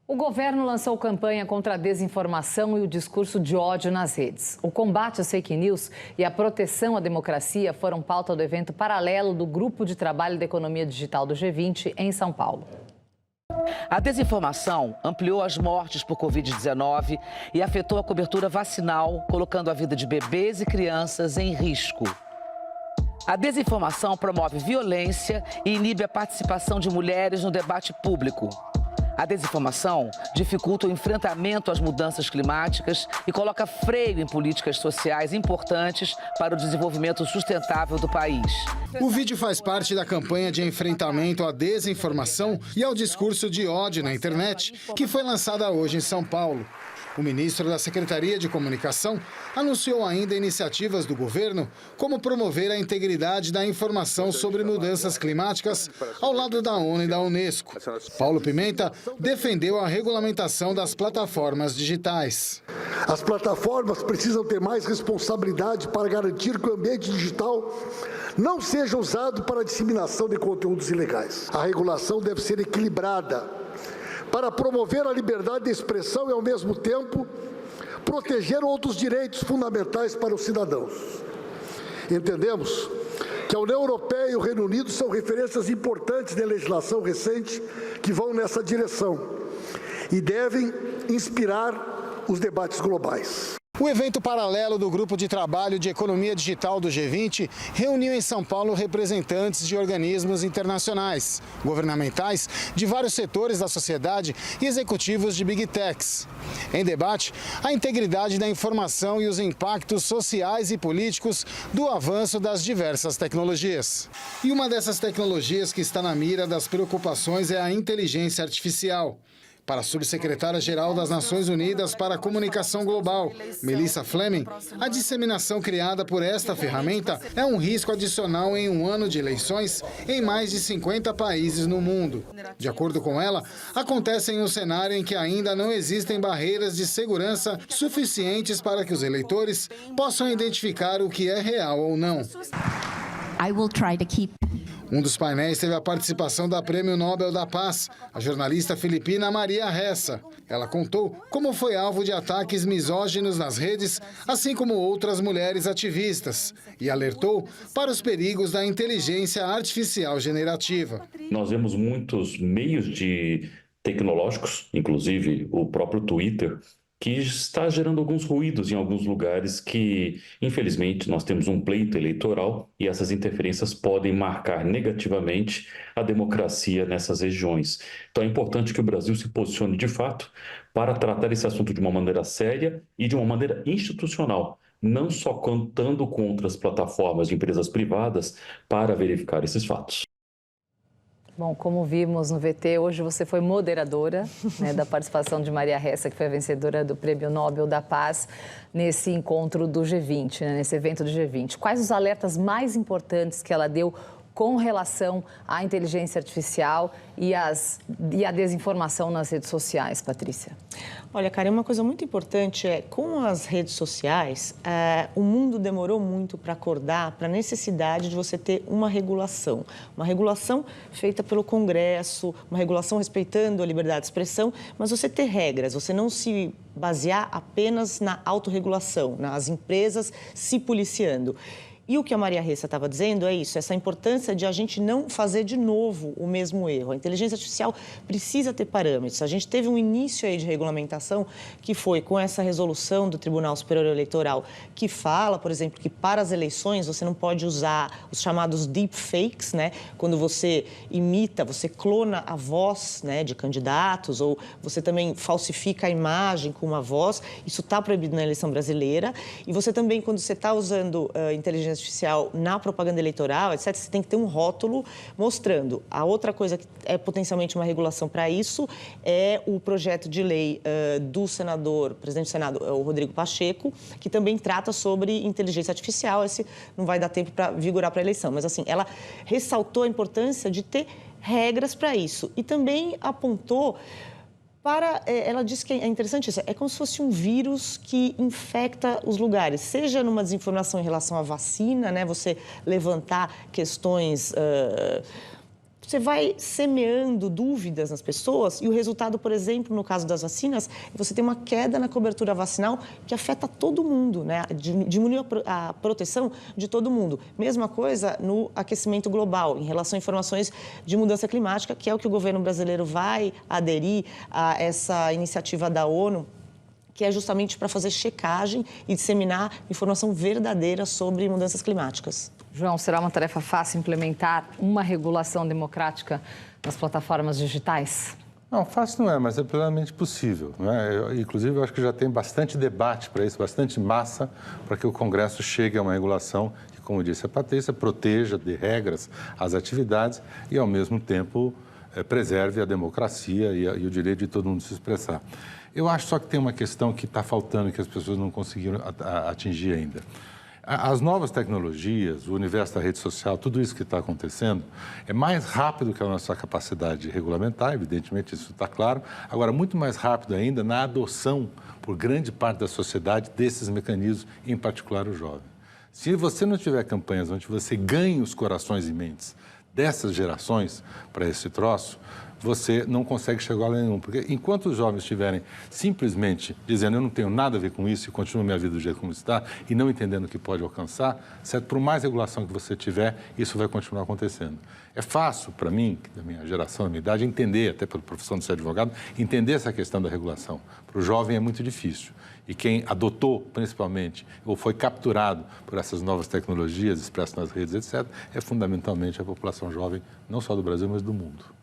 O governo lançou campanha contra a desinformação e o discurso de ódio nas redes. O combate às fake news e a proteção à democracia foram pauta do evento paralelo do Grupo de Trabalho da Economia Digital do G20 em São Paulo. A desinformação ampliou as mortes por Covid-19 e afetou a cobertura vacinal, colocando a vida de bebês e crianças em risco. A desinformação promove violência e inibe a participação de mulheres no debate público. A desinformação dificulta o enfrentamento às mudanças climáticas e coloca freio em políticas sociais importantes para o desenvolvimento sustentável do país. O vídeo faz parte da campanha de enfrentamento à desinformação e ao discurso de ódio na internet, que foi lançada hoje em São Paulo. O ministro da Secretaria de Comunicação anunciou ainda iniciativas do governo, como promover a integridade da informação sobre mudanças climáticas ao lado da ONU e da Unesco. Paulo Pimenta defendeu a regulamentação das plataformas digitais. As plataformas precisam ter mais responsabilidade para garantir que o ambiente digital não seja usado para a disseminação de conteúdos ilegais. A regulação deve ser equilibrada para promover a liberdade de expressão e, ao mesmo tempo, proteger outros direitos fundamentais para os cidadãos. Entendemos que a União Europeia e o Reino Unido são referências importantes de legislação recente que vão nessa direção e devem inspirar os debates globais. O evento paralelo do Grupo de Trabalho de Economia Digital do G20 reuniu em São Paulo representantes de organismos internacionais, governamentais, de vários setores da sociedade e executivos de Big Techs. Em debate, a integridade da informação e os impactos sociais e políticos do avanço das diversas tecnologias. E uma dessas tecnologias que está na mira das preocupações é a inteligência artificial. Para a subsecretária-geral das Nações Unidas para a Comunicação Global, Melissa Fleming, a disseminação criada por esta ferramenta é um risco adicional em um ano de eleições em mais de 50 países no mundo. De acordo com ela, acontece em um cenário em que ainda não existem barreiras de segurança suficientes para que os eleitores possam identificar o que é real ou não. Um dos painéis teve a participação da Prêmio Nobel da Paz, a jornalista filipina Maria Ressa. Ela contou como foi alvo de ataques misóginos nas redes, assim como outras mulheres ativistas, e alertou para os perigos da inteligência artificial generativa. Nós vemos muitos meios tecnológicos, inclusive o próprio Twitter, que está gerando alguns ruídos em alguns lugares que, infelizmente, nós temos um pleito eleitoral e essas interferências podem marcar negativamente a democracia nessas regiões. Então é importante que o Brasil se posicione de fato para tratar esse assunto de uma maneira séria e de uma maneira institucional, não só contando com outras plataformas de empresas privadas para verificar esses fatos. Bom, como vimos no VT, hoje você foi moderadora, né, da participação de Maria Ressa, que foi a vencedora do Prêmio Nobel da Paz, nesse encontro do G20, né, nesse evento do G20. Quais os alertas mais importantes que ela deu com relação à inteligência artificial e à desinformação nas redes sociais, Patrícia? Olha, Karen, uma coisa muito importante é, com as redes sociais, o mundo demorou muito para acordar para a necessidade de você ter uma regulação feita pelo Congresso, uma regulação respeitando a liberdade de expressão, mas você ter regras, você não se basear apenas na autorregulação, nas empresas se policiando. E o que a Maria Ressa estava dizendo é isso, essa importância de a gente não fazer de novo o mesmo erro. A inteligência artificial precisa ter parâmetros. A gente teve um início aí de regulamentação que foi com essa resolução do Tribunal Superior Eleitoral, que fala, por exemplo, que para as eleições você não pode usar os chamados deepfakes, né? Quando você imita, você clona a voz, né, de candidatos, ou você também falsifica a imagem com uma voz. Isso está proibido na eleição brasileira. E você também, quando você está usando inteligência artificial na propaganda eleitoral, etc., você tem que ter um rótulo mostrando. A outra coisa que é potencialmente uma regulação para isso é o projeto de lei do senador, presidente do Senado, o Rodrigo Pacheco, que também trata sobre inteligência artificial. Esse não vai dar tempo para vigorar para a eleição, mas assim, ela ressaltou a importância de ter regras para isso e também apontou ela disse que é interessante isso, é como se fosse um vírus que infecta os lugares, seja numa desinformação em relação à vacina, né, você levantar questões você vai semeando dúvidas nas pessoas e o resultado, por exemplo, no caso das vacinas, você tem uma queda na cobertura vacinal que afeta todo mundo, né? Diminui a proteção de todo mundo. Mesma coisa no aquecimento global, em relação a informações de mudança climática, que é o que o governo brasileiro vai aderir a essa iniciativa da ONU, que é justamente para fazer checagem e disseminar informação verdadeira sobre mudanças climáticas. João, será uma tarefa fácil implementar uma regulação democrática nas plataformas digitais? Não, fácil não é, mas é plenamente possível, não é? Inclusive, eu acho que já tem bastante debate para isso, bastante massa para que o Congresso chegue a uma regulação que, como disse a Patrícia, proteja de regras as atividades e, ao mesmo tempo, preserve a democracia e o direito de todo mundo se expressar. Eu acho só que tem uma questão que está faltando, que as pessoas não conseguiram atingir ainda. As novas tecnologias, o universo da rede social, tudo isso que está acontecendo, é mais rápido que a nossa capacidade de regulamentar, evidentemente isso está claro, agora muito mais rápido ainda na adoção por grande parte da sociedade desses mecanismos, em particular o jovem. Se você não tiver campanhas onde você ganhe os corações e mentes dessas gerações para esse troço, você não consegue chegar a lugar nenhum. Porque enquanto os jovens estiverem simplesmente dizendo eu não tenho nada a ver com isso e continuo minha vida do jeito como está e não entendendo o que pode alcançar, certo? Por mais regulação que você tiver, isso vai continuar acontecendo. É fácil para mim, da minha geração, da minha idade, entender, até pela profissão de ser advogado, entender essa questão da regulação. Para o jovem é muito difícil. E quem adotou, principalmente, ou foi capturado por essas novas tecnologias expressas nas redes, etc., é fundamentalmente a população jovem, não só do Brasil, mas do mundo.